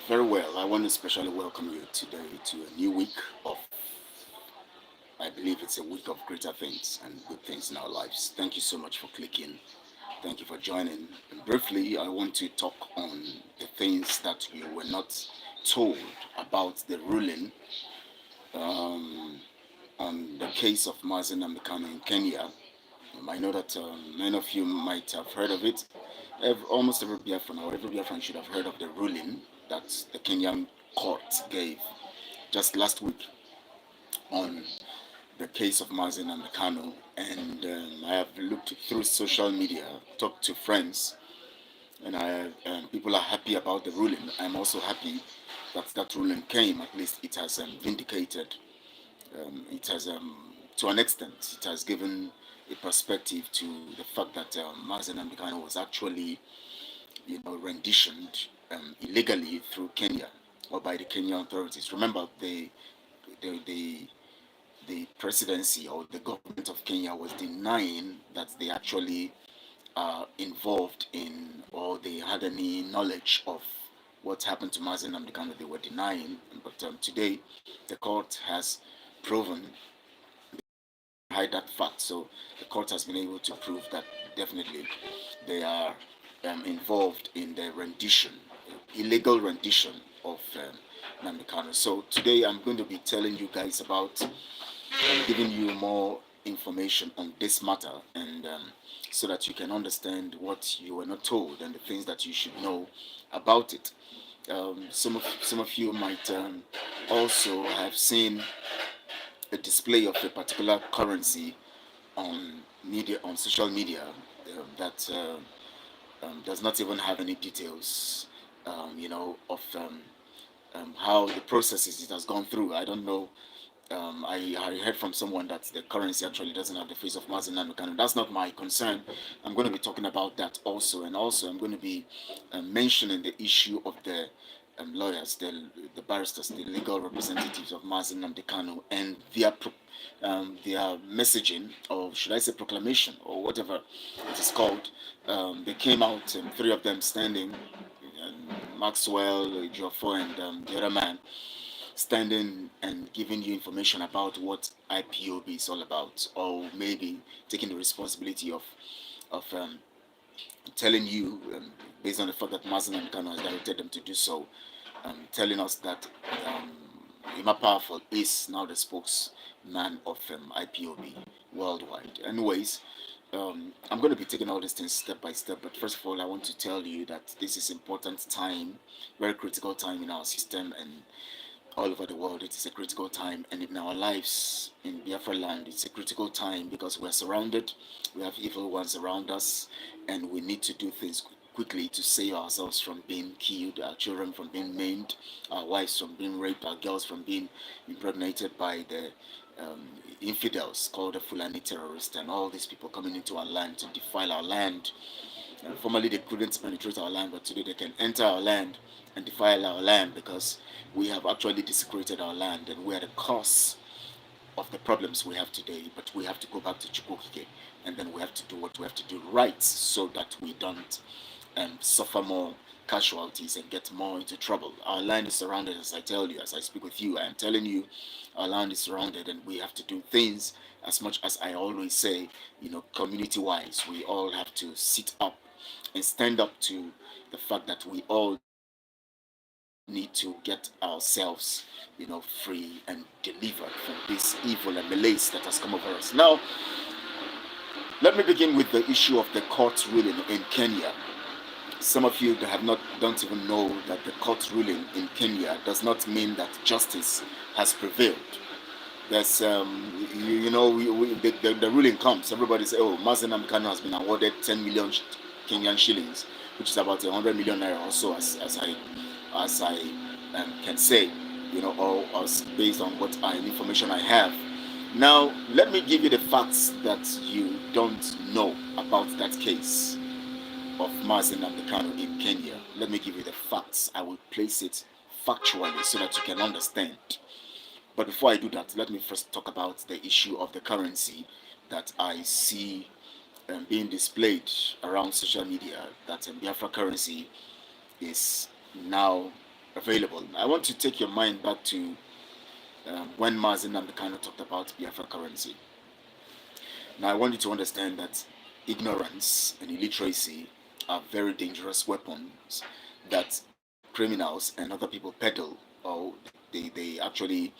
Very well. I want to especially welcome you today to a new week of, I believe it's a week of greater things and good things in our lives. Thank you so much for clicking. Thank you for joining. And briefly, I want to talk on the things that you were not told about the ruling um, on the case of Mazi Nnamdi Kanu in Kenya. I know that many of you might have heard of it. Almost every Biafran or every Biafran should have heard of the ruling that the Kenyan court gave just last week on the case of Mazi Nnamdi Kanu. And I have looked through social media, talked to friends, and people are happy about the ruling. I'm also happy that that ruling came. At least it has vindicated. It has, to an extent, it has given a perspective to the fact that Mazi Nnamdi Kanu was actually, renditioned illegally through Kenya or by the Kenyan authorities. Remember, the, the the presidency or the government of Kenya was denying that they actually are involved in or they had any knowledge of what happened to Mazi Nnamdi Kanu. They were denying, but today the court has proven hide that fact. So the court has been able to prove that definitely they are involved in the rendition, illegal rendition of Nnamdi Kanu. So today I'm going to be telling you guys about giving you more information on this matter and so that you can understand what you were not told and the things that you should know about it. Some of you might also have seen a display of a particular currency on social media that does not even have any details, of how the processes it has gone through. I don't know. I heard from someone that the currency actually doesn't have the face of Mazi Nnamdi Kanu. That's not my concern. I'm going to be talking about that also, and also I'm going to be mentioning the issue of the lawyers, the barristers, the legal representatives of Mazi Nnamdi Kanu, and their messaging, or should I say proclamation, or whatever it is called. They came out, three of them standing, Maxwell, Joffo, and the other man standing and giving you information about what IPOB is all about, or maybe taking the responsibility of telling you, based on the fact that Mazi Nnamdi Kanu has directed them to do so, telling us that Ima Powerful is now the spokesman of IPOB worldwide. Anyways, I'm going to be taking all these things step by step, but first of all, I want to tell you that this is important time, very critical time in our system and all over the world. It is a critical time, and in our lives in Biafra land, it's a critical time because we're surrounded, we have evil ones around us, and we need to do things quickly to save ourselves from being killed, our children from being maimed, our wives from being raped, our girls from being impregnated by the um, infidels called the Fulani terrorists, and all these people coming into our land to defile our land. Formerly, they couldn't penetrate our land, but today they can enter our land and defile our land because we have actually desecrated our land, and we are the cause of the problems we have today. But we have to go back to Chukwukike, and then we have to do what we have to do right so that we don't suffer more casualties and get more into trouble. Our land is surrounded, as I tell you, as I speak with you. I am telling you, our land is surrounded, and we have to do things as much as I always say, community wise. We all have to sit up and stand up to the fact that we all need to get ourselves, free and delivered from this evil and malaise that has come over us. Now, let me begin with the issue of the court ruling in Kenya. Some of you that don't even know that the court ruling in Kenya does not mean that justice has prevailed. There's, the ruling comes. Everybody says, "Oh, Mazi Nnamdi Kanu has been awarded 10 million Kenyan shillings, which is about 100 million naira or so, as I can say, or as based on what information I have." Now, let me give you the facts that you don't know about that case of Mazi Nnamdi Kanu in Kenya. Let me give you the facts. I will place it factually so that you can understand. But before I do that, let me first talk about the issue of the currency that I see being displayed around social media. That Biafra currency is now available. I want to take your mind back to when Mazi Nnamdi Kanu talked about Biafra currency. Now, I want you to understand that ignorance and illiteracy are very dangerous weapons that criminals and other people peddle, or they actually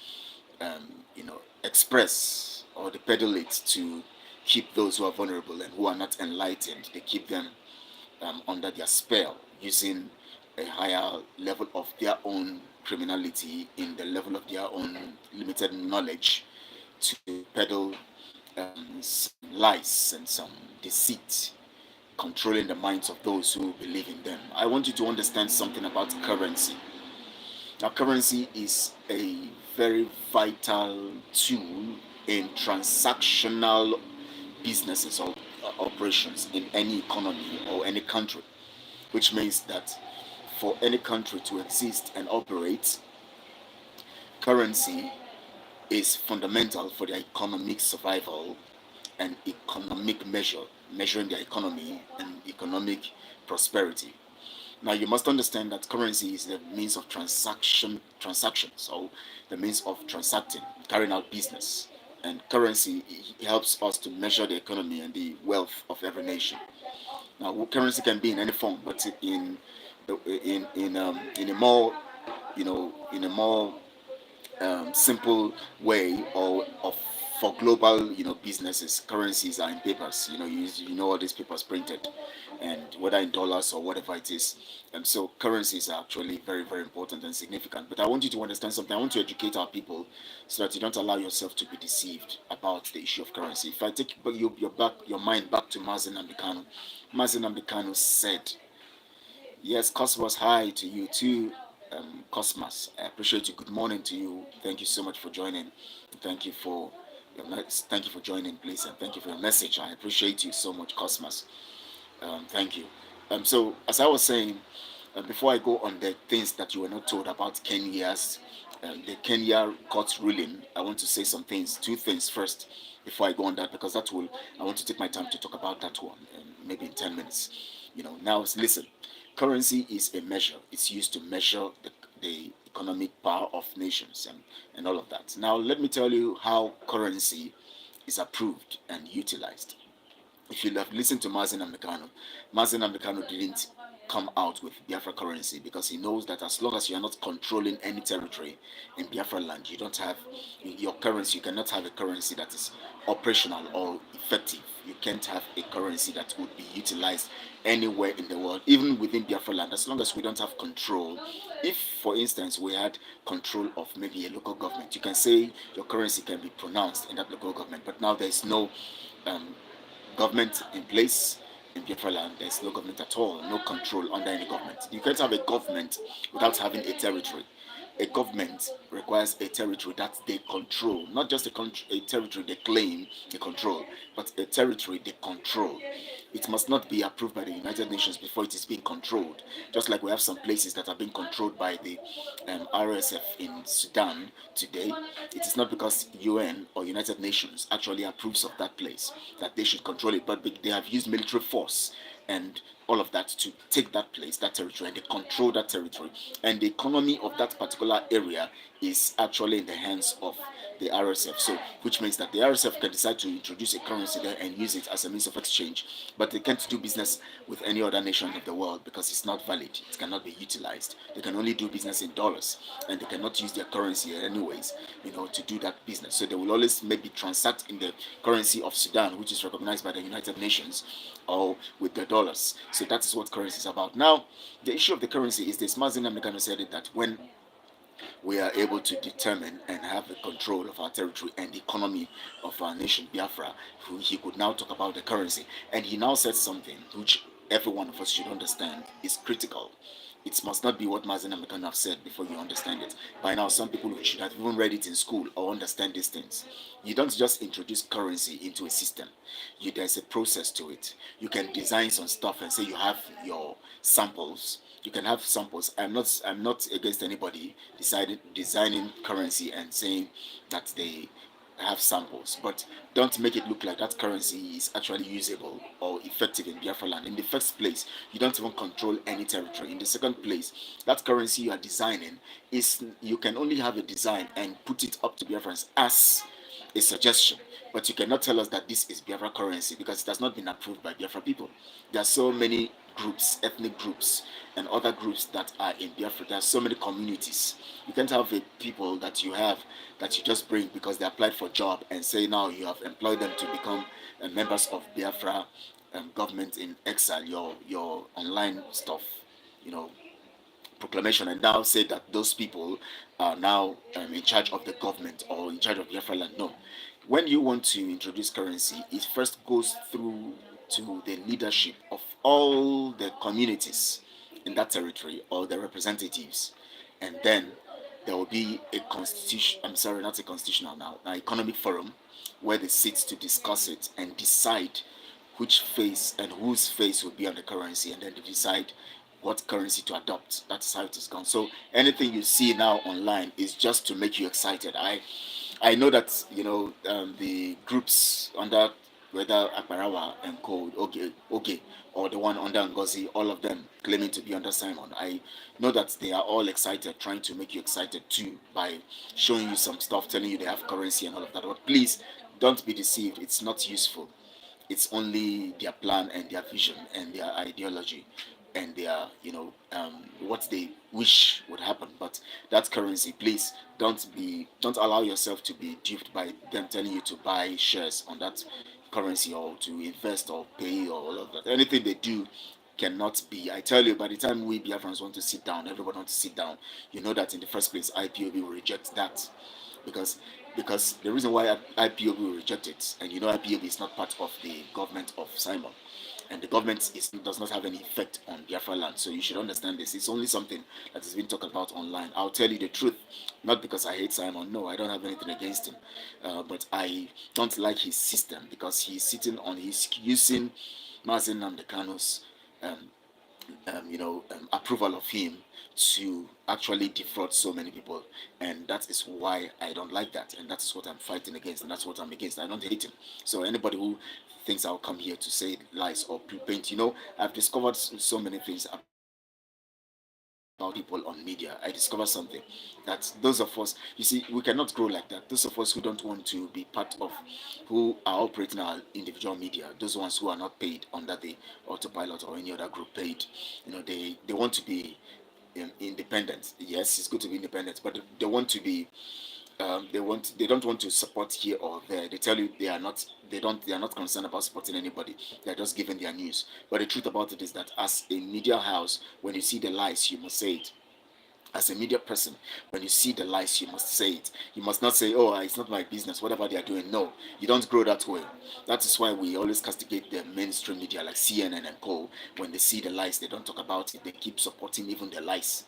express, or they peddle it to keep those who are vulnerable and who are not enlightened. They keep them under their spell, using a higher level of their own criminality in the level of their own limited knowledge to peddle some lies and some deceit, controlling the minds of those who believe in them. I want you to understand something about currency. Now, currency is a very vital tool in transactional businesses or operations in any economy or any country, which means that for any country to exist and operate, currency is fundamental for their economic survival and economic measuring their economy and economic prosperity. Now you must understand that currency is the means of transaction, so the means of transacting, carrying out business. And currency helps us to measure the economy and the wealth of every nation. Now currency can be in any form, but in a more in a more simple way, or of for global businesses, currencies are in papers. You know all these papers printed, and whether in dollars or whatever it is. And so currencies are actually very, very important and significant. But I want you to understand something. I want to educate our people so that you don't allow yourself to be deceived about the issue of currency. If I take your mind back to Mazi Nnamdi Kanu, Mazi Nnamdi Kanu said, yes, cost was high to you too, Cosmas. I appreciate you. Good morning to you. Thank you so much for joining. Thank you for thank you for joining, please, and thank you for your message. I appreciate you so much, Cosmas. Thank you. So, as I was saying, before I go on the things that you were not told about the Kenya Court ruling, I want to say some things, two things first, before I go on that, because I want to take my time to talk about that one, maybe in 10 minutes. Now listen, currency is a measure. It's used to measure the economic power of nations and all of that. Now, let me tell you how currency is approved and utilized. If you have listened to Mazi Nnamdi Kanu, Mazi Nnamdi Kanu didn't come out with Biafra currency because he knows that as long as you are not controlling any territory in Biafra land, you don't have your currency. You cannot have a currency that is operational or effective. You can't have a currency that would be utilized anywhere in the world, even within Biafra land, as long as we don't have control. If, for instance, we had control of maybe a local government, you can say your currency can be pronounced in that local government, but now there's no um, government in place in Biafra land. There's no government at all, no control under any government. You can't have a government without having a territory. A government requires a territory that they control, not just a territory they claim they control, but a territory they control. It must not be approved by the United Nations before it is being controlled. Just like we have some places that are being controlled by the RSF in Sudan today, it is not because UN or United Nations actually approves of that place that they should control it, but they have used military force and all of that to take that place, that territory, and they control that territory. And the economy of that particular area is actually in the hands of the RSF. So, which means that the RSF can decide to introduce a currency there and use it as a means of exchange, but they can't do business with any other nation of the world because it's not valid. It cannot be utilized. They can only do business in dollars, and they cannot use their currency anyways, to do that business. So they will always maybe transact in the currency of Sudan, which is recognized by the United Nations, or with the dollars. So that is what currency is about. Now, the issue of the currency is this. Mazi Nnamdi Kanu said it, that when we are able to determine and have the control of our territory and the economy of our nation, Biafra, he could now talk about the currency. And he now said something which every one of us should understand is critical. It must not be what Mazi Nnamdi Kanu have said before you understand it. By now, some people should have even read it in school or understand these things. You don't just introduce currency into a system. There's a process to it. You can design some stuff and say you have your samples. You can have samples. I'm not against anybody designing currency and saying that they have samples, but don't make it look like that currency is actually usable or effective in Biafra land. In the first place, you don't even control any territory. In the second place, that currency you are designing is, you can only have a design and put it up to Biafrans as a suggestion, but you cannot tell us that this is Biafra currency because it has not been approved by Biafra people. There are so many groups, ethnic groups, and other groups that are in Biafra. There are so many communities. You can't have a people that you have that you just bring because they applied for a job and say now you have employed them to become members of Biafra government in exile. Your online stuff, you know, proclamation, and now say that those people are now in charge of the government or in charge of Biafra land. No. When you want to introduce currency, it first goes through to the leadership of all the communities in that territory or the representatives, and then there will be a constitution. I'm sorry, not a constitutional now, an economic forum where they sit to discuss it and decide which face and whose face will be on the currency, and then they decide what currency to adopt. That's how it is gone. So anything you see now online is just to make you excited. I know that the groups under whether Akbarawa and Code, okay, or the one under Ngozi, all of them claiming to be under Simon. I know that they are all excited, trying to make you excited too by showing you some stuff, telling you they have currency and all of that. But please don't be deceived. It's not useful. It's only their plan and their vision and their ideology and their what they wish would happen. But that currency, please don't allow yourself to be duped by them telling you to buy shares on that currency or to invest or pay or all of that. Anything they do cannot be. I tell you, by the time we Biafrans want to sit down, everybody wants to sit down, you know that in the first place IPOB will reject that because the reason why IPOB will reject it, and IPOB is not part of the government of Simon, and the government does not have any effect on Biafra land. So you should understand this. It's only something that has been talked about online. I'll tell you the truth, not because I hate Simon. No, I don't have anything against him, but I don't like his system because he's sitting on his using Mazi Nnamdi Kanu's approval of him to actually defraud so many people, and that is why I don't like that, and that is what I'm fighting against, and that's what I'm against. I don't hate him. So anybody who thinks I'll come here to say lies or pre-paint, I've discovered so many things about people on media. I discovered something that those of us, you see, we cannot grow like that. Those of us who don't want to be part of, who are operating our individual media, those ones who are not paid under the autopilot or any other group paid, they want to be independent. Yes, it's good to be independent, but they want to be they don't want to support here or there. They tell you they are not concerned about supporting anybody. They're just giving their news. But the truth about it is that as a media house, when you see the lies, you must say it. As a media person, when you see the lies, you must say it. You must not say, oh, it's not my business, whatever they are doing. No, you don't grow that way. That is why we always castigate the mainstream media like CNN and co. When they see the lies, they don't talk about it. They keep supporting even the lies,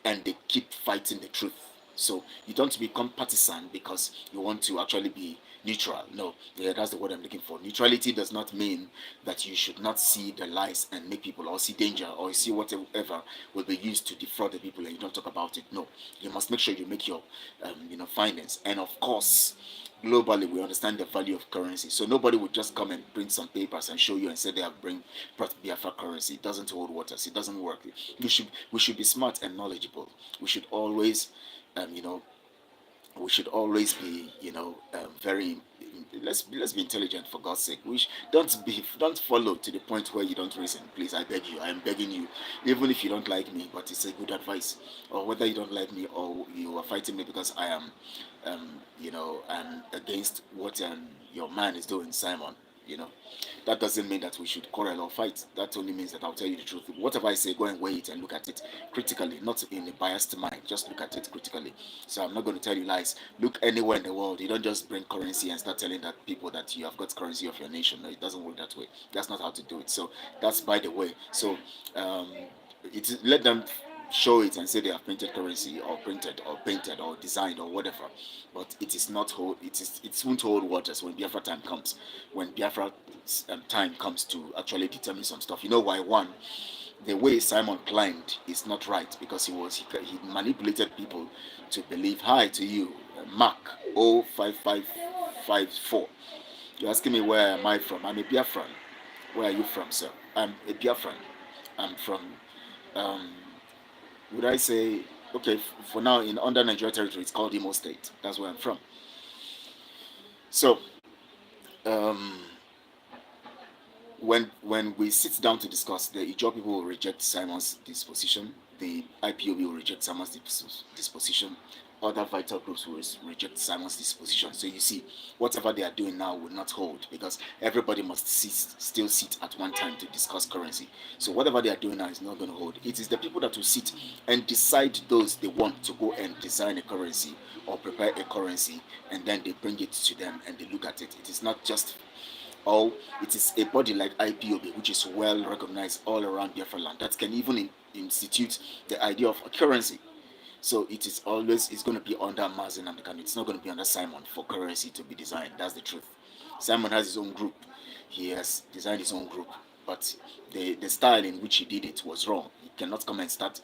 and they keep fighting the truth. So you don't become partisan because you want to actually be neutral. No, yeah, that's the word I'm looking for. Neutrality does not mean that you should not see the lies and make people, or see danger, or see whatever will be used to defraud the people, and you don't talk about it. No, you must make sure you make your findings. And of course, globally we understand the value of currency, so nobody would just come and print some papers and show you and say they have brought Biafra currency. It doesn't hold waters. It doesn't work. We should be smart and knowledgeable. We should always we should always be very, let's be intelligent, for God's sake. Don't follow to the point where you don't reason. Please, I beg you, I am begging you. Even if you don't like me, but it's a good advice. Or whether you don't like me or you are fighting me because I am I'm against what your man is doing, Simon. That doesn't mean that we should quarrel or fight. That only means that I'll tell you the truth. Whatever I say, go and weigh it and look at it critically, not in a biased mind. Just look at it critically. So I'm not going to tell you lies. Look anywhere in the world. You don't just bring currency and start telling that people that you have got currency of your nation. No, it doesn't work that way. That's not how to do it. So that's by the way. So let them show it and say they have printed currency or printed or painted or designed or whatever, but it won't hold waters when Biafra time comes. When Biafra time comes to actually determine some stuff, you know why? One, the way Simon climbed is not right, because he manipulated people to believe. Hi to you, Mark 05554. You're asking me where am I from? I'm a Biafran. Where are you from, sir? I'm a Biafran. I'm from, um, would I say, okay, for now in under Nigeria territory, it's called Imo State. That's where I'm from. So, um, when we sit down to discuss, the Ijaw people will reject Simon's disposition, the IPOB will reject Simon's disposition, other vital groups will reject Simon's disposition. So you see, whatever they are doing now will not hold, because everybody must still sit at one time to discuss currency. So whatever they are doing now is not going to hold. It is the people that will sit and decide those they want to go and design a currency or prepare a currency, and then they bring it to them and they look at it. It is not just, or it is a body like IPOB, which is well recognized all around Biafra land, that can even institute the idea of a currency. So it is always, it's going to be under Mazi Nnamdi Kanu. It's not going to be under Simon for currency to be designed. That's the truth. Simon has his own group. He has designed his own group, but the style in which he did it was wrong. He cannot come and start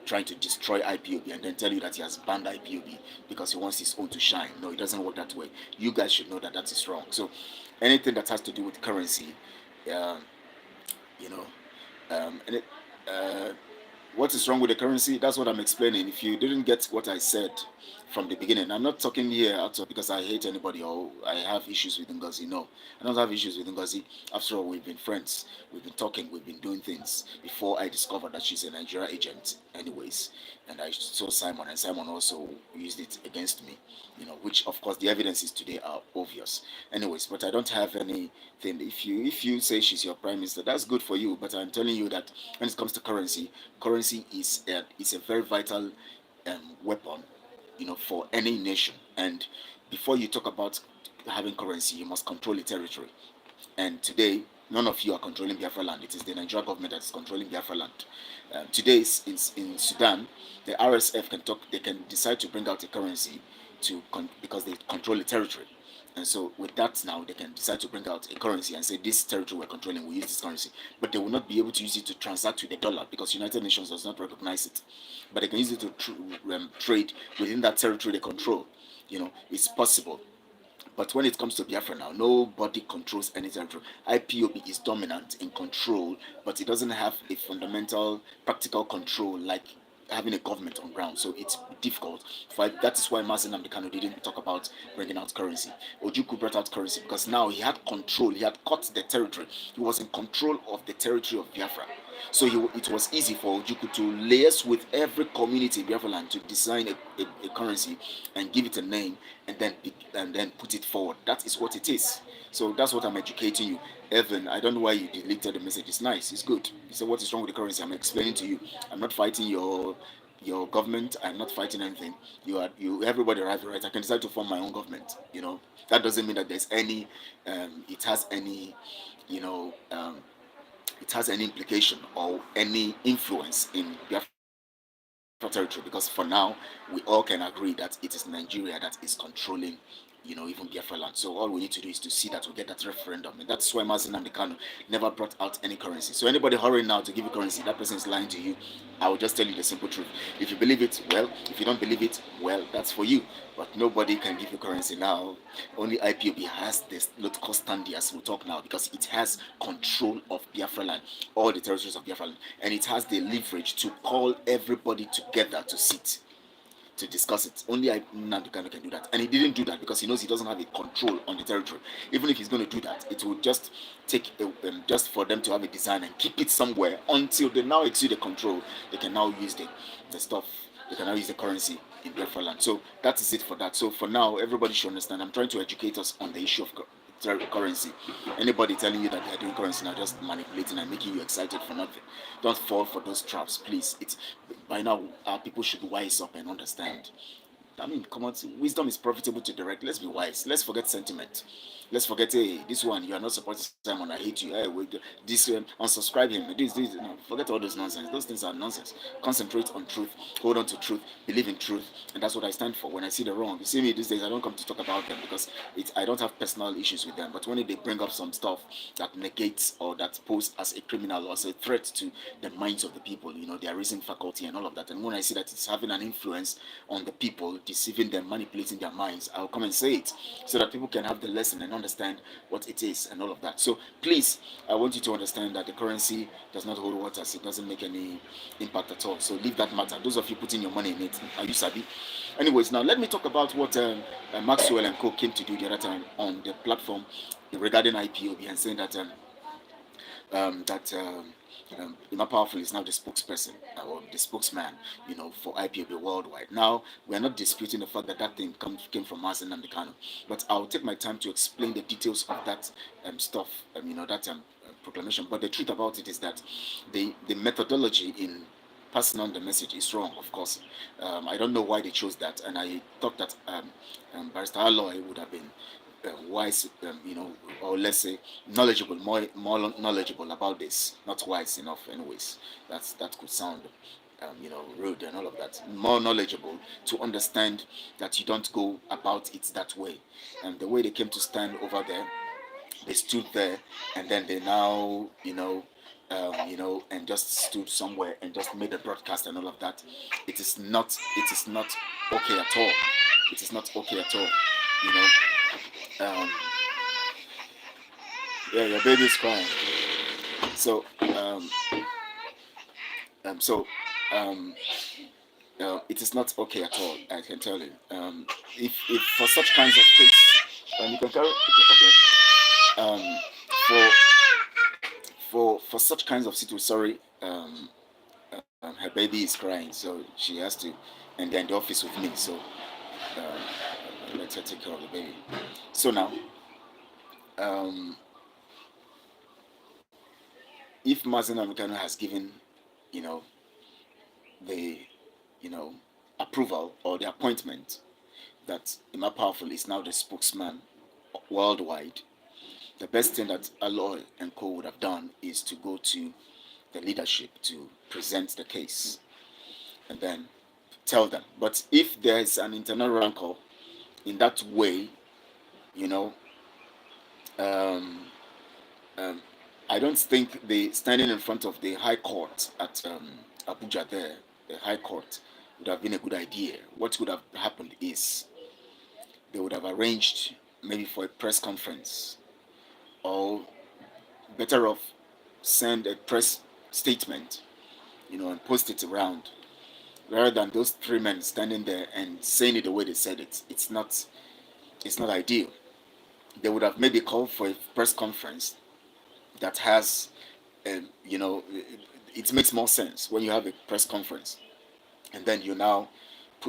trying to destroy IPOB and then tell you that he has banned IPOB because he wants his own to shine. No, it doesn't work that way. You guys should know that that is wrong. So anything that has to do with currency, uh, you know, and what is wrong with the currency? That's what I'm explaining. If you didn't get what I said from the beginning, I'm not talking here out of because I hate anybody or I have issues with Ngozi. No, I don't have issues with Ngozi. After all, we've been friends, we've been talking, we've been doing things before I discovered that she's a Nigeria agent, anyways. And I saw Simon, and Simon also used it against me, which of course the evidences today are obvious. Anyways, but I don't have anything. If you say she's your prime minister, that's good for you. But I'm telling you that when it comes to currency is a very vital weapon, for any nation. And before you talk about having currency, you must control the territory. And today, none of you are controlling Biafra land. It is the Nigerian government that is controlling Biafra land. Today, in Sudan, the RSF can talk. They can decide to bring out a currency because they control the territory. And so with that now, they can decide to bring out a currency and say, this territory we're controlling, we use this currency. But they will not be able to use it to transact with the dollar because United Nations does not recognize it. But they can use it to trade within that territory they control. It's possible. But when it comes to Biafra now, nobody controls any territory. IPOB is dominant in control, but it doesn't have a fundamental practical control like having a government on ground. So it's difficult. That is why Mazi Nnamdi Kanu didn't talk about bringing out currency. Ojukwu brought out currency because now he had control. He had cut the territory. He was in control of the territory of Biafra. So it was easy for Ojukwu to liaise with every community in Biafra land to design a currency and give it a name and then put it forward. That is what it is. So that's what I'm educating you. Evan, I don't know why you deleted the message. It's nice. It's good. You said what is wrong with the currency? I'm explaining to you. I'm not fighting your government. I'm not fighting anything. Everybody arrived right. I can decide to form my own government. That doesn't mean that there's any it has any it has any implication or any influence in Biafra territory, because for now we all can agree that it is Nigeria that is controlling even Biafra land. So all we need to do is to see that we get that referendum, and that's why Mazi Nnamdi Kanu never brought out any currency. So anybody hurrying now to give you currency, that person is lying to you. I will just tell you the simple truth. If you believe it, well. If you don't believe it, well, that's for you. But nobody can give you currency now. Only IPOB has this local standing as we talk now, because it has control of Biafra land, all the territories of Biafra land, and it has the leverage to call everybody together to sit to discuss it. Only Nnamdi Kanu can do that, and he didn't do that because he knows he doesn't have a control on the territory. Even if he's going to do that, it will just take just for them to have a design and keep it somewhere until they now exceed the control. They can now use the stuff. They can now use the currency in Biafra land. So that is it for that. So for now, everybody should understand. I'm trying to educate us on the issue of currency. Anybody telling you that they're doing currency now, just manipulating and making you excited for nothing. Don't fall for those traps, please. It's by now, people should wise up and understand I mean, come on, wisdom is profitable to direct. Let's be wise. Let's forget sentiment. Let's forget, hey, this one, you are not supporting Simon, I hate you. Hey, wait, this, unsubscribe him. This, no, forget all those nonsense. Those things are nonsense. Concentrate on truth. Hold on to truth. Believe in truth. And that's what I stand for. When I see the wrong, you see me these days, I don't come to talk about them because I don't have personal issues with them. But when they bring up some stuff that negates or that pose as a criminal or as a threat to the minds of the people, their reasoning faculty and all of that, and when I see that it's having an influence on the people, deceiving them, manipulating their minds, I'll come and say it so that people can have the lesson and understand what it is and all of that. So please, I want you to understand that the currency does not hold waters. It doesn't make any impact at all. So leave that matter. Those of you putting your money in it, are you sabi? Anyways, now let me talk about what Maxwell and Co came to do the other time on the platform regarding IPOB and saying that Emma Powerful is now the spokesperson or the spokesman, for IPOB worldwide. Now, we are not disputing the fact that that thing came from Mazi Nnamdi Kanu, but I'll take my time to explain the details of that stuff, that proclamation. But the truth about it is that the methodology in passing on the message is wrong, of course. I don't know why they chose that, and I thought that Barrister Alloy would have been wise, or let's say knowledgeable, more knowledgeable about this. Not wise enough, anyways. That could sound, rude and all of that. More knowledgeable to understand that you don't go about it that way. And the way they came to stand over there, they stood there, and then they now, and just stood somewhere and just made a broadcast and all of that. It is not. It is not okay at all. It is not okay at all. You know. Yeah, your baby's crying. So, so, um, it is not okay at all. I can tell you. If for such kinds of things, you can carry. Okay. Um, for for such kinds of situations, sorry. Her baby is crying, so she has to, and they're in the office with me. So, let her take care of the baby. So now, um, if Mazi Nnamdi Kanu has given, you know, the, you know, approval or the appointment that Emma Powerful is now the spokesman worldwide, the best thing that Alloy and Co would have done is to go to the leadership to present the case and then tell them. But if there is an internal rancor in that way, you know, um, um, I don't think the standing in front of the High Court at Abuja there, the High Court, would have been a good idea. What would have happened is they would have arranged maybe for a press conference, or better off, send a press statement, and post it around, rather than those three men standing there and saying it the way they said it. It's not ideal. They would have maybe called for a press conference that has, it makes more sense when you have a press conference and then you now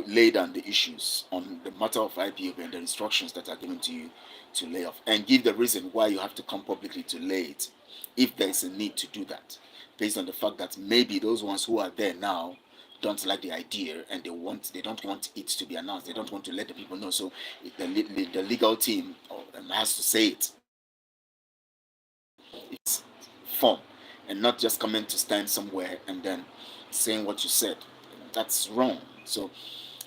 lay down the issues on the matter of IPOB and the instructions that are given to you to lay off, and give the reason why you have to come publicly to lay it, if there is a need to do that, based on the fact that maybe those ones who are there now don't like the idea and they don't want it to be announced. They don't want to let the people know. So the legal team has to say it. It's form, and not just coming to stand somewhere and then saying what you said. That's wrong. So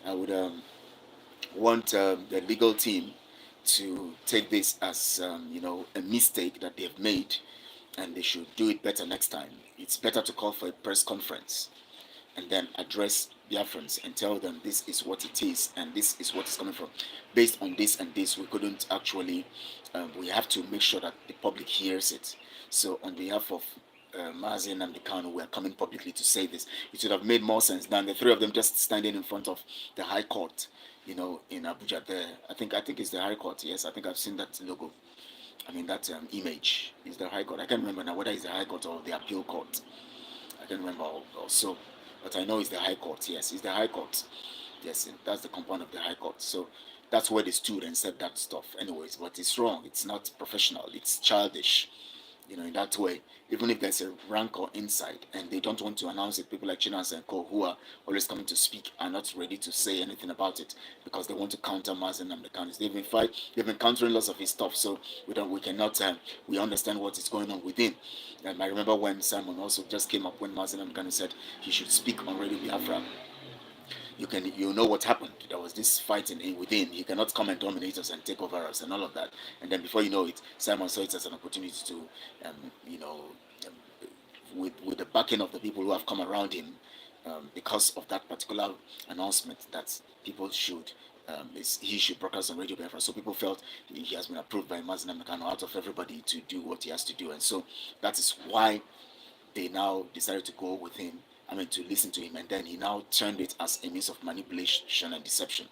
I would want the legal team to take this as a mistake that they've made, and they should do it better next time. It's better to call for a press conference and then address Biafrans and tell them this is what it is and this is what it's coming from. Based on this and this, we couldn't actually, we have to make sure that the public hears it. So on behalf of Mazi Nnamdi Kanu, we are coming publicly to say this. It would have made more sense than the three of them just standing in front of the High Court, in Abuja there. I think it's the High Court, yes. I think I've seen that logo. I mean, that image is the High Court. I can't remember now whether it's the High Court or the Appeal Court. I can't remember also. But I know it's the High Court. Yes, it's the High Court. Yes, that's the compound of the High Court. So that's where they stood and said that stuff. Anyways, but it's wrong. It's not professional. It's childish. in that way, even if there's a rancor inside and they don't want to announce it, people like Chinas and Co, who are always coming to speak, are not ready to say anything about it because they want to counter Mazi Nnamdi Kanu. They've been countering lots of his stuff, so we cannot, we understand what is going on within. I remember when Simon also just came up when Mazi Nnamdi Kanu said he should speak on Radio Biafra. You know what happened. There was this fighting in within. He cannot come and dominate us and take over us and all of that. And then before you know it, Simon saw it as an opportunity to, you know, um, with the backing of the people who have come around him, because of that particular announcement that people should. He should broadcast on Radio Biafra. So people felt he has been approved by Mazi Nnamdi Kanu out of everybody to do what he has to do, and so that is why they now decided to go with him, to listen to him, and then he now turned it as a means of manipulation and deception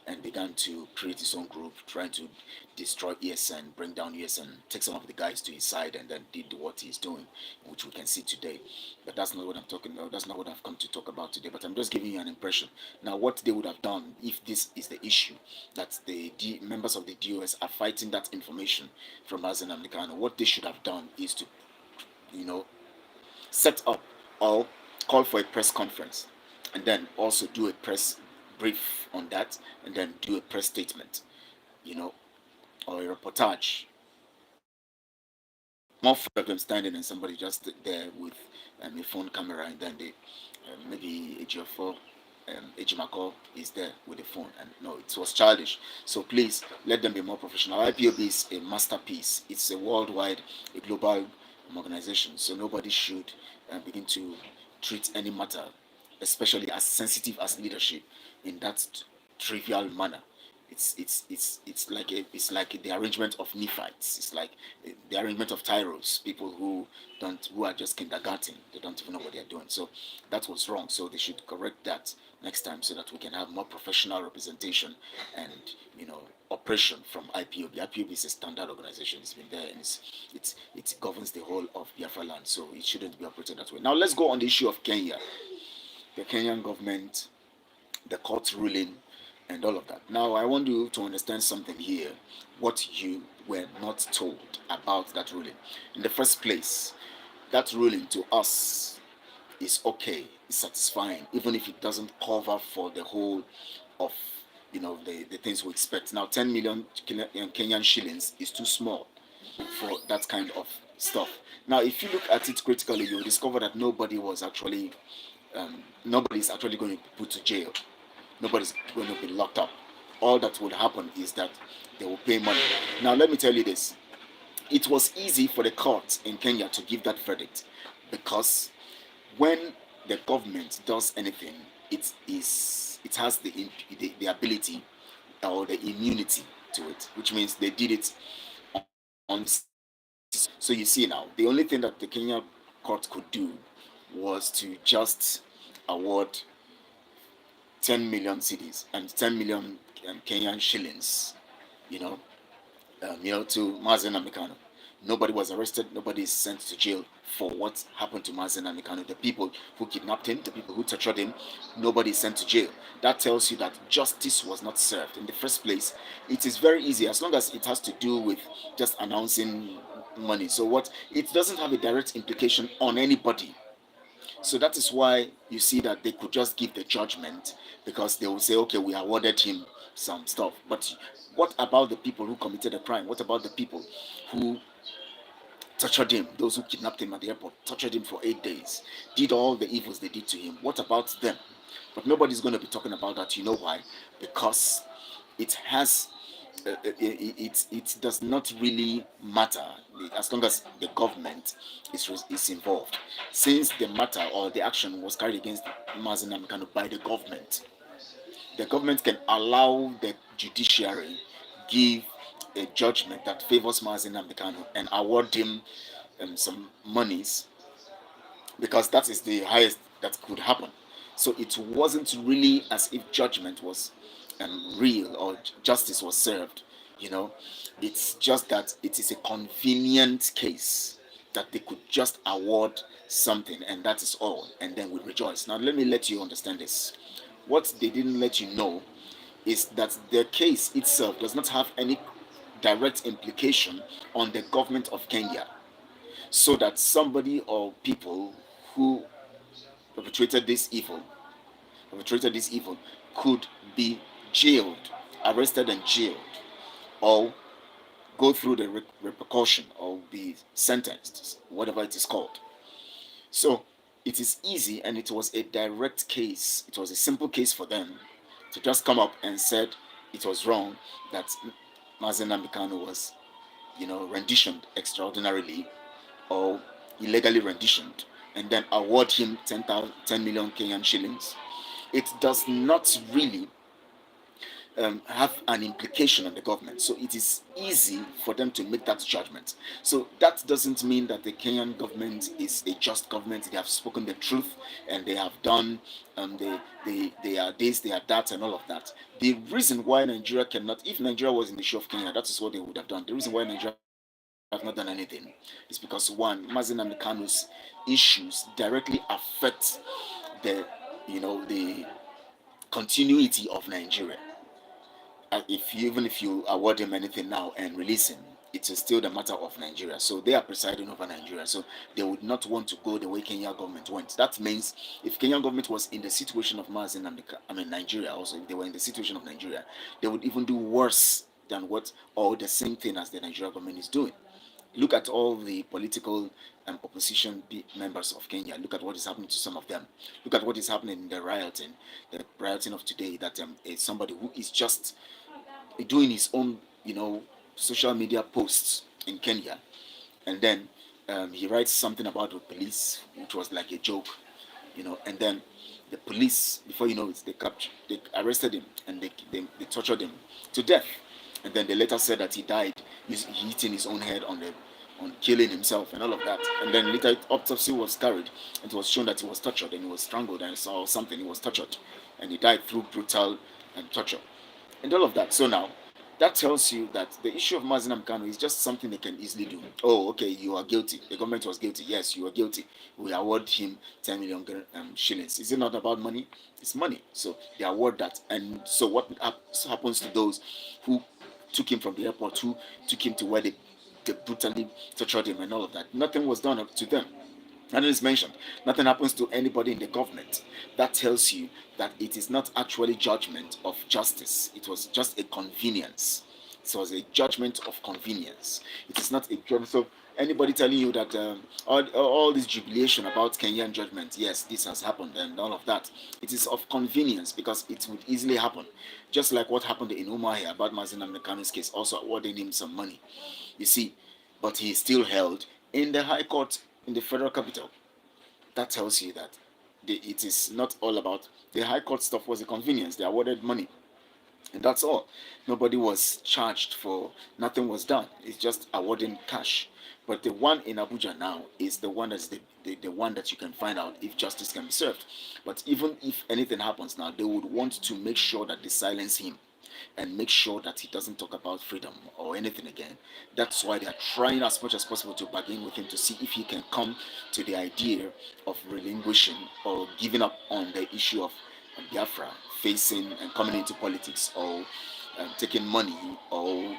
and began to create his own group, trying to destroy ESN, bring down ESN, take some of the guys to his side, and then did what he's doing, which we can see today. But that's not what I'm talking about. That's not what I've come to talk about today, but I'm just giving you an impression. Now, what they would have done if this is the issue, that the members of the DOS are fighting that information from Mazi Nnamdi Kanu, what they should have done is to, you know, set up or call for a press conference and then also do a press brief on that and then do a press statement, or a reportage. More of them standing and somebody just there with a phone camera, and then they maybe Ejiofor, Ejimako is there with the phone, and no, it was childish. So please let them be more professional. IPOB is a masterpiece. It's a worldwide, a global organization. So nobody should begin to treat any matter, especially as sensitive as leadership, in that trivial manner. It's like the arrangement of Nephites. It's like the arrangement of tyros, people who are just kindergarten. They don't even know what they're doing. So that was wrong. So they should correct that next time so that we can have more professional representation and operation from IPOB. IPOB is a standard organization. It's been there and it governs the whole of Biafra land. So it shouldn't be operated that way. Now let's go on the issue of Kenya, the Kenyan government, the court ruling, and all of that. Now, I want you to understand something here, what you were not told about that ruling. In the first place, that ruling to us is okay, it's satisfying, even if it doesn't cover for the whole of the things we expect. Now, 10 million Kenyan shillings is too small for that kind of stuff. Now, if you look at it critically, you'll discover that nobody's actually going to be put to jail. Nobody's going to be locked up. All that would happen is that they will pay money. Now, let me tell you this. It was easy for the court in Kenya to give that verdict because when the government does anything, it has the ability or the immunity to it, which means they did it on. So you see now, the only thing that the Kenya court could do was to just award 10 million cedis and 10 million Kenyan shillings, to Mazi Nnamdi Kanu. Nobody was arrested. Nobody is sent to jail for what happened to Mazi Nnamdi Kanu. The people who kidnapped him, the people who tortured him, nobody is sent to jail. That tells you that justice was not served in the first place. It is very easy as long as it has to do with just announcing money. So it doesn't have a direct implication on anybody. So that is why you see that they could just give the judgment because they will say, okay, we awarded him some stuff. But what about the people who committed a crime? What about the people who tortured him, those who kidnapped him at the airport, tortured him for 8 days, did all the evils they did to him? What about them? But nobody's going to be talking about that. You know why? Because it has it does not really matter as long as the government is involved. Since the matter or the action was carried against Mazi Nnamdi Kanu by the government can allow the judiciary give a judgment that favors Mazi Nnamdi Kanu and award him some monies because that is the highest that could happen. So it wasn't really as if judgment was real or justice was served. It's just that it is a convenient case that they could just award something and that is all, and then we rejoice. Now, let me let you understand this. What they didn't let you know is that the case itself does not have any direct implication on the government of Kenya. so that somebody or people who perpetrated this evil could be jailed, arrested and jailed, or go through the repercussion or be sentenced, whatever it is called. So it is easy, and it was a direct case. It was a simple case for them to just come up and said it was wrong that Mazi Nnamdi Kanu was, renditioned extraordinarily or illegally renditioned, and then award him 10 million Kenyan shillings. It does not really have an implication on the government. So it is easy for them to make that judgment. So that doesn't mean that the Kenyan government is a just government. They have spoken the truth, and they have done, they are this, they are that, and all of that. The reason why Nigeria cannot, if Nigeria was in the shoe of Kenya, that is what they would have done. The reason why Nigeria have not done anything is because, one, Mazi Nnamdi Kanu's issues directly affect the, the continuity of Nigeria. Even if you award him anything now and release him, it is still the matter of Nigeria. So they are presiding over Nigeria. So they would not want to go the way Kenya government went. That means if Kenyan government was in the situation of Mazi Nnamdi, Nigeria also, if they were in the situation of Nigeria, they would even do worse than what, or the same thing as the Nigeria government is doing. Look at all the political opposition members of Kenya. Look at what is happening to some of them. Look at what is happening in the rioting of today. That is somebody who is just doing his own, social media posts in Kenya, and then he writes something about the police, which was like a joke, and then the police, before you know it, they arrested him, and they tortured him to death, and then they later said that he died, he's hitting his own head on killing himself and all of that, and then later autopsy was carried, and it was shown that he was tortured and he was strangled and saw something, he was tortured, and he died through brutal torture and all of that. So now, that tells you that the issue of Mazi Nnamdi Kanu is just something they can easily do. Oh, okay, you are guilty. The government was guilty. Yes, you are guilty. We award him 10 million shillings. Is it not about money? It's money. So they award that. And so what happens to those who took him from the airport, who took him to where they brutally tortured him and all of that? Nothing was done to them. And it is mentioned, nothing happens to anybody in the government. That tells you that it is not actually judgment of justice. It was just a convenience. It was a judgment of convenience. It is not a judgment. So anybody telling you that all this jubilation about Kenyan judgment, yes, this has happened and all of that, it is of convenience because it would easily happen. Just like what happened in Umahi about Mazi Nnamdi Kanu's case, also awarding him some money. You see, but he is still held in the High Court in the federal capital. That tells you that it is not all about the High Court stuff. Was a convenience. They awarded money, and that's all. Nobody was charged for. Nothing was done. It's just awarding cash. But the one in Abuja now is the one that's the one that you can find out if justice can be served. But even if anything happens now, they would want to make sure that they silence him and make sure that he doesn't talk about freedom or anything again. That's why they are trying as much as possible to bargain with him to see if he can come to the idea of relinquishing or giving up on the issue of Biafra, facing and coming into politics, or taking money, or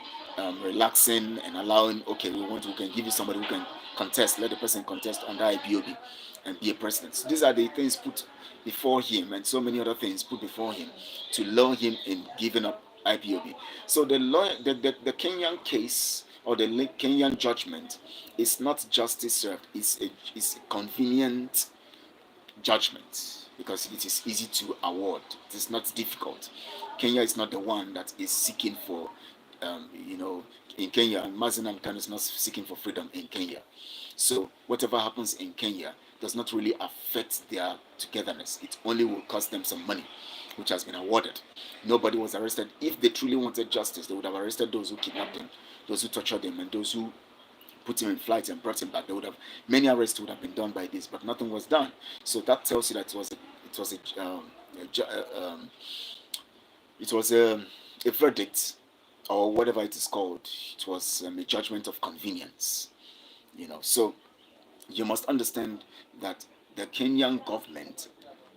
relaxing and allowing, okay, we can give you somebody who can contest, let the person contest under IPOB and be a president. So these are the things put before him, and so many other things put before him to lure him in giving up IPOB. So the Kenyan case, or the Kenyan judgment, is not justice served. It's a convenient judgment because it is easy to award. It is not difficult. Kenya is not the one that is seeking for, in Kenya, and Mazi Nnamdi Kanu is not seeking for freedom in Kenya. So whatever happens in Kenya does not really affect their togetherness. It only will cost them some money, which has been awarded. Nobody was arrested. If they truly wanted justice, they would have arrested those who kidnapped him, those who tortured him, and those who put him in flight and brought him back. They would have Many arrests would have been done by this, but nothing was done. So that tells you that it was a verdict, or whatever it is called. It was a judgment of convenience. So you must understand that the Kenyan government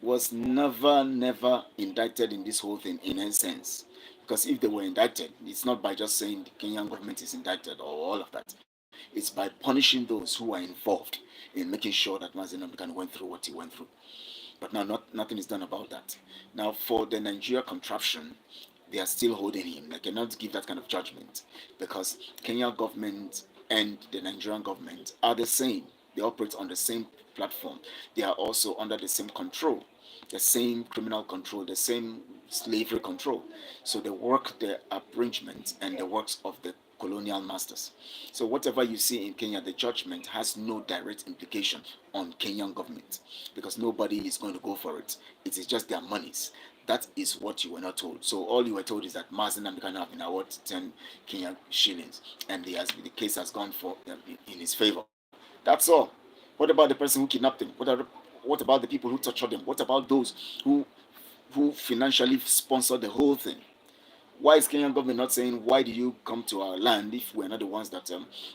was never indicted in this whole thing in any sense. Because if they were indicted, it's not by just saying the Kenyan government is indicted or all of that. It's by punishing those who are involved in making sure that Mazi Nnamdi Kanu went through what he went through. But now nothing is done about that. Now for the Nigeria contraption, they are still holding him. They cannot give that kind of judgment because Kenya government and the Nigerian government are the same. They operate on the same platform. They are also under the same control, the same criminal control, the same slavery control. So they work the arrangements and the works of the colonial masters. So whatever you see in Kenya, the judgment has no direct implication on Kenyan government because nobody is going to go for it. It is just their monies. That is what you were not told. So all you were told is that Mazi Nnamdi Kanu have been awarded 10 Kenyan shillings, and the case has gone for in his favor. That's all. What about the person who kidnapped him? What about the people who tortured him? What about those who financially sponsored the whole thing? Why is Kenyan government not saying, why do you come to our land if we're not the ones that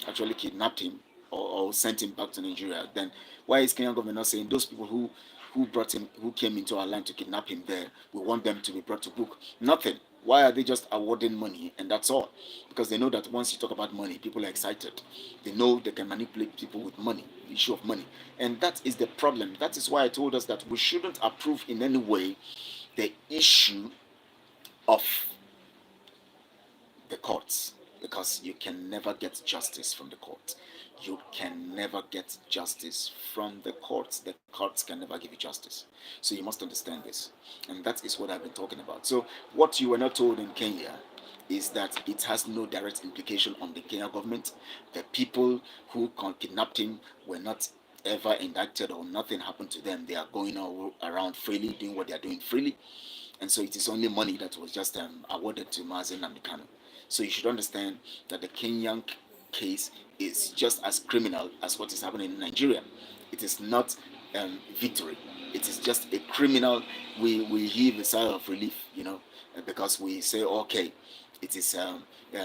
actually kidnapped him or sent him back to Nigeria? Then why is Kenyan government not saying those people who came into our land to kidnap him there, we want them to be brought to book? Nothing. Why are they just awarding money and that's all? Because they know that once you talk about money, people are excited. They know they can manipulate people with money, the issue of money. And that is the problem. That is why I told us that we shouldn't approve in any way the issue of the courts, because you can never get justice from the court. You can never get justice from the courts. The courts can never give you justice. So you must understand this. And that is what I've been talking about. So what you were not told in Kenya is that it has no direct implication on the Kenya government. The people who kidnapped him were not ever indicted or nothing happened to them. They are going around freely, doing what they are doing freely. And so it is only money that was just awarded to Mazi Nnamdi Kanu. So you should understand that the Kenyan case is just as criminal as what is happening in Nigeria. It is not victory. It is just a criminal. We heave a sigh of relief, because we say, okay, it is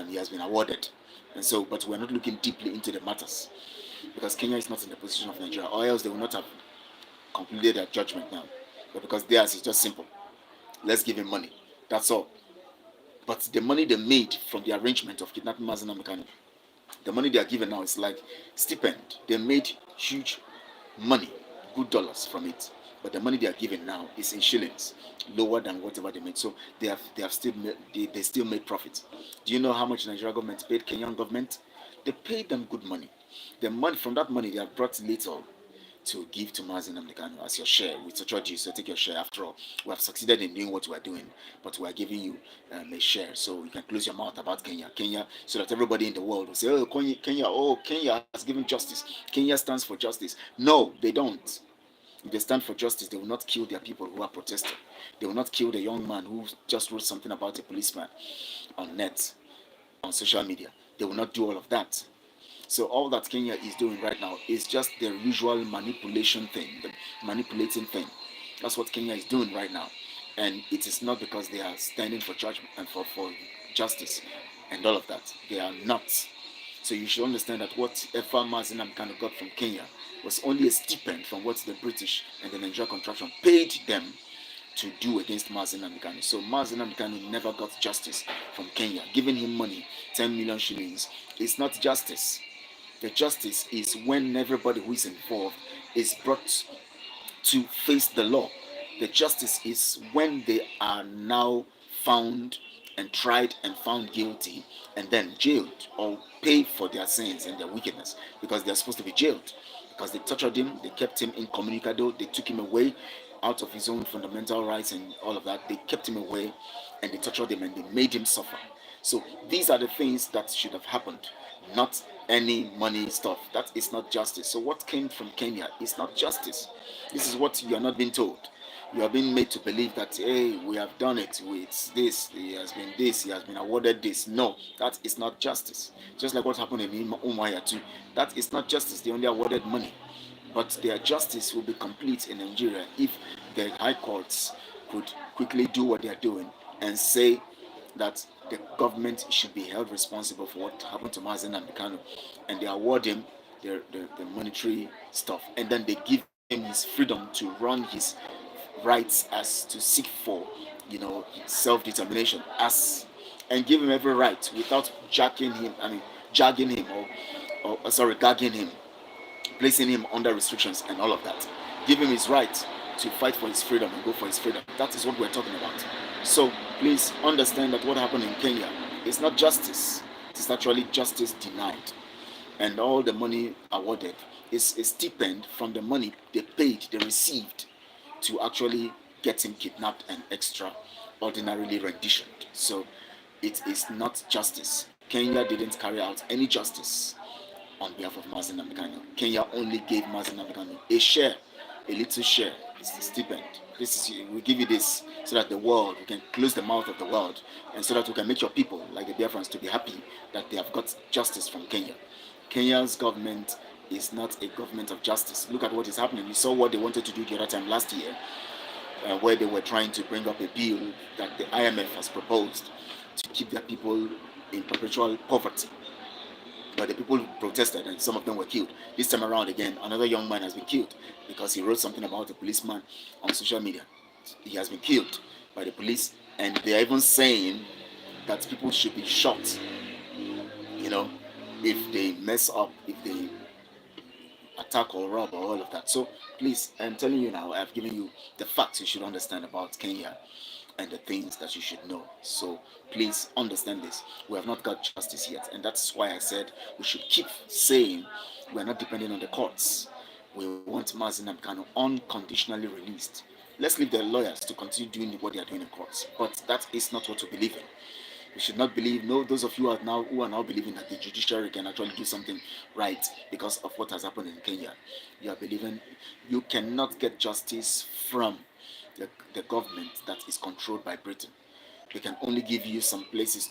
he has been awarded. And so, but we're not looking deeply into the matters because Kenya is not in the position of Nigeria, or else they will not have completed their judgment now. But because theirs is just simple. Let's give him money. That's all. But the money they made from the arrangement of kidnapping Mazi Nnamdi Kanu, the money they are given now is like stipend. They made huge money, good dollars from it. But the money they are given now is in shillings, lower than whatever they made. So they still made profit. Do you know how much the Nigerian government paid Kenyan government? They paid them good money. The money from that money they have brought little to give to Mazi Nnamdi Kanu as your share. We tortured you, so take your share. After all, we have succeeded in doing what we are doing, but we are giving you a share, so you can close your mouth about Kenya, so that everybody in the world will say, Kenya has given justice. Kenya stands for justice. No, they don't. If they stand for justice, they will not kill their people who are protesting. They will not kill the young man who just wrote something about a policeman on net, on social media. They will not do all of that. So all that Kenya is doing right now is just the usual manipulation thing, the manipulating thing. That's what Kenya is doing right now. And it is not because they are standing for judgment and for justice and all of that. They are not. So you should understand that whatever Mazi Nnamdi Kanu got from Kenya was only a stipend from what the British and the Nigerian contraption paid them to do against Mazi Nnamdi Kanu. So Mazi Nnamdi Kanu never got justice from Kenya. Giving him money, 10 million shillings, is not justice. The justice is when everybody who is involved is brought to face the law. The justice is when they are now found and tried and found guilty and then jailed or pay for their sins and their wickedness, because they are supposed to be jailed. Because they tortured him, they kept him incommunicado, they took him away out of his own fundamental rights and all of that. They kept him away and they tortured him and they made him suffer. So these are the things that should have happened, not any money stuff. That is not justice. So what came from Kenya is not justice. This is what you are not being told. You are being made to believe that, hey, we have done it with this, he has been awarded this. No, that is not justice. Just like what happened in Umaya too. That is not justice. They only awarded money. But their justice will be complete in Nigeria if the high courts could quickly do what they are doing and say that the government should be held responsible for what happened to Mazi Nnamdi Kanu, and they award him the monetary stuff, and then they give him his freedom to run his rights as to seek for, self-determination, as and give him every right without jagging him or gagging him, placing him under restrictions and all of that. Give him his right to fight for his freedom and go for his freedom. That is what we're talking about. So please understand that what happened in Kenya is not justice. It is actually justice denied. And all the money awarded is a stipend from the money they paid, they received to actually get him kidnapped and extraordinarily renditioned. So it is not justice. Kenya didn't carry out any justice on behalf of Mazi Nnamdi Kanu. Kenya only gave Mazi Nnamdi Kanu a share, a little share. It's the stipend. This is, we give you this so that the world, we can close the mouth of the world, and so that we can make your people, like the Biafrans, to be happy that they have got justice from Kenya. Kenya's government is not a government of justice. Look at what is happening. You saw what they wanted to do the other time last year, where they were trying to bring up a bill that the IMF has proposed to keep their people in perpetual poverty. But the people who protested, and some of them were killed. This time around again, another young man has been killed because he wrote something about a policeman on social media. He has been killed by the police, and they are even saying that people should be shot, if they mess up, if they attack or rob or all of that. So please, I'm telling you now, I've given you the facts you should understand about Kenya and the things that you should know. So please understand this. We have not got justice yet, and that's why I said we should keep saying we're not depending on the courts. We want Mazi Nnamdi Kanu unconditionally released. Let's leave the lawyers to continue doing what they are doing in courts, but that is not what we believe in. We should not believe. No, those of you who are now believing that the judiciary can actually do something right because of what has happened in Kenya, you are believing you cannot get justice from the government that is controlled by Britain. They can only give you some places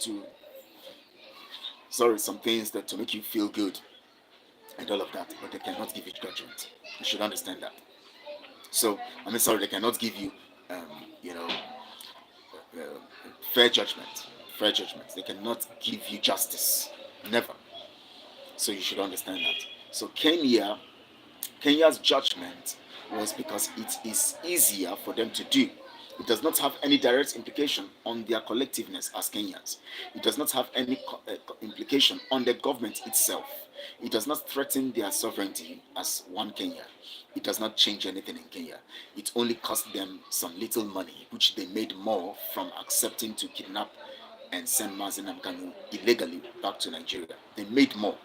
some things that to make you feel good and all of that, but they cannot give you judgment. You should understand that. So, they cannot give you, um, you know, uh, fair judgment. Fair judgment. They cannot give you justice. Never. So you should understand that. So Kenya's judgment was because it is easier for them to do. It does not have any direct implication on their collectiveness as Kenyans. It does not have any implication on the government itself. It does not threaten their sovereignty as one Kenya. It does not change anything in Kenya. It only cost them some little money, which they made more from accepting to kidnap and send Mazi Nnamdi Kanu illegally back to Nigeria. They made more.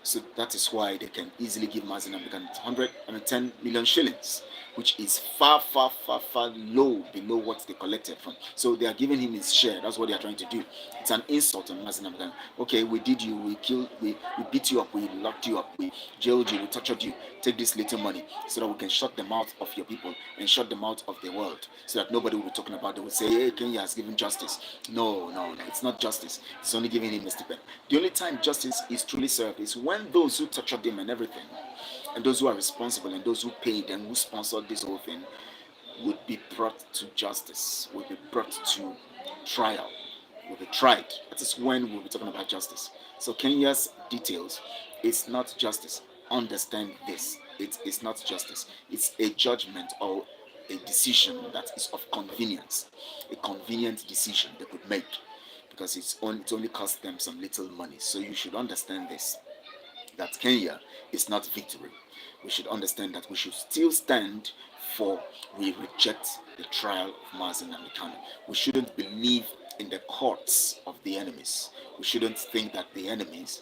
So that is why they can easily give Mazi Nnamdi Kanu 10 million shillings, which is far, far, far, far low below what they collected from. So they are giving him his share. That's what they are trying to do. It's an insult on Mazi Nnamdi Kanu. Okay, we did you, we killed, we beat you up, we locked you up, we jailed you, we tortured you. Take this little money so that we can shut the mouth of your people and shut the mouth of the world, so that nobody will be talking about it. They will say, hey, Kenya has given justice. No, it's not justice. It's only giving him a stipend. The only time justice is truly served is when those who tortured him and everything, and those who are responsible and those who paid and who sponsored this whole thing, would be brought to justice, would be brought to trial, will be tried. That is when we'll be talking about justice. So Kenya's details is not justice. Understand this. It is not justice. It's a judgment or a decision that is of convenience. A convenient decision they could make because it only cost them some little money. So you should understand this, that Kenya is not victory. We should understand that we should still stand for we reject the trial of Mazi Nnamdi Kanu. We shouldn't believe in the courts of the enemies. We shouldn't think that the enemies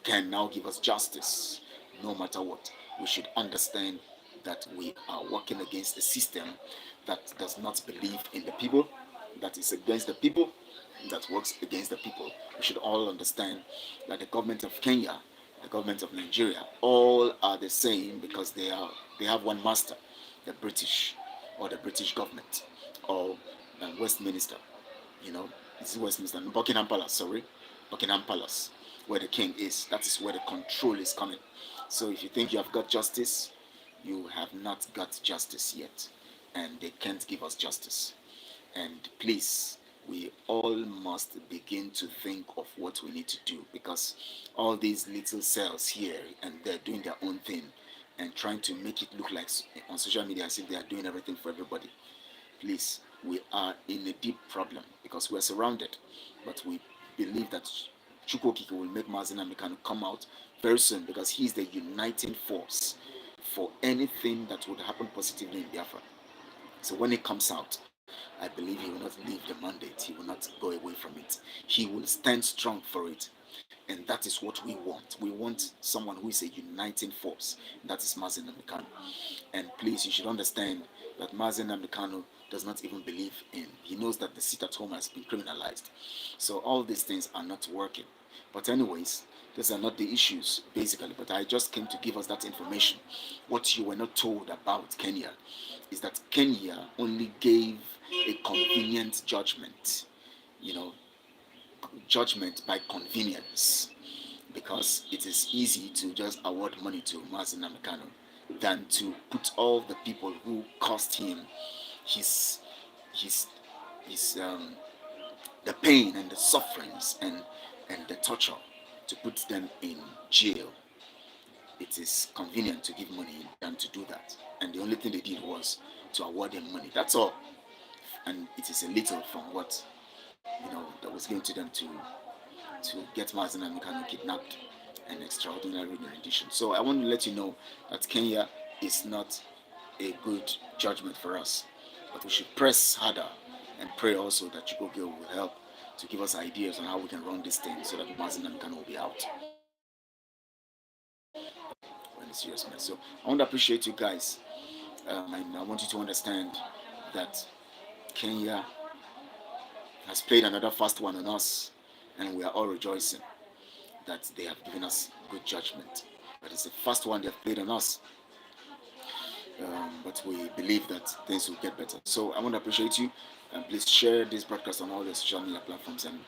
can now give us justice no matter what. We should understand that we are working against a system that does not believe in the people, that is against the people, that works against the people. We should all understand that the government of Kenya, the government of Nigeria, all are the same because they have one master, the British, or the British government, or Westminster. This is Westminster, Buckingham Palace, Buckingham Palace, where the king is. That is where the control is coming. So if you think you have got justice, you have not got justice yet, and they can't give us justice. And please, we all must begin to think of what we need to do, because all these little cells here and they're doing their own thing and trying to make it look like on social media as if they are doing everything for everybody. Please, we are in a deep problem because we're surrounded, but we believe that Chukwokike will make Mazi Nnamdi Kanu come out very soon, because he's the uniting force for anything that would happen positively in Biafra. So when it comes out, I believe he will not leave the mandate. He will not go away from it. He will stand strong for it. And that is what we want. We want someone who is a uniting force. That is Mazi Nnamdi Kanu. And please, you should understand that Mazi Nnamdi Kanu does not even believe in. He knows that the seat at home has been criminalized. So all these things are not working. But anyways, these are not the issues basically. But I just came to give us that information. What you were not told about Kenya is that Kenya only gave a convenient judgment. You know, judgment by convenience, because it is easy to just award money to Mazi Nnamdi Kanu than to put all the people who cost him his his his the pain and the sufferings and the torture, to put them in jail. It is convenient to give money than to do that. And the only thing they did was to award him money. That's all. And it is a little from what that was given to them to get Mazi Nnamdi Kanu kidnapped, an extraordinary rendition. So I want to let you know that Kenya is not a good judgment for us, but we should press harder and pray also that Chukwuka will help to give us ideas on how we can run this thing so that Mazi Nnamdi Kanu will be out. In seriousness. So I want to appreciate you guys, and I want you to understand that Kenya has played another fast one on us, and we are all rejoicing that they have given us good judgment. But it's the first one they have played on us. But we believe that things will get better. So I want to appreciate you, and please share this broadcast on all the social media platforms, and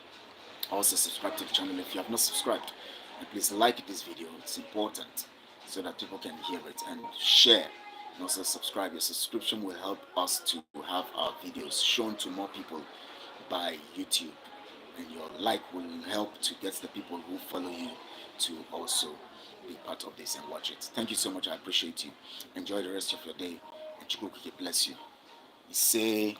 also subscribe to the channel if you have not subscribed. And please like this video, it's important so that people can hear it, and share, and also subscribe. Your subscription will help us to have our videos shown to more people by YouTube, and your like will help to get the people who follow you to also be part of this and watch it. Thank you so much. I appreciate you. Enjoy the rest of your day, and Chukwuka bless you. Say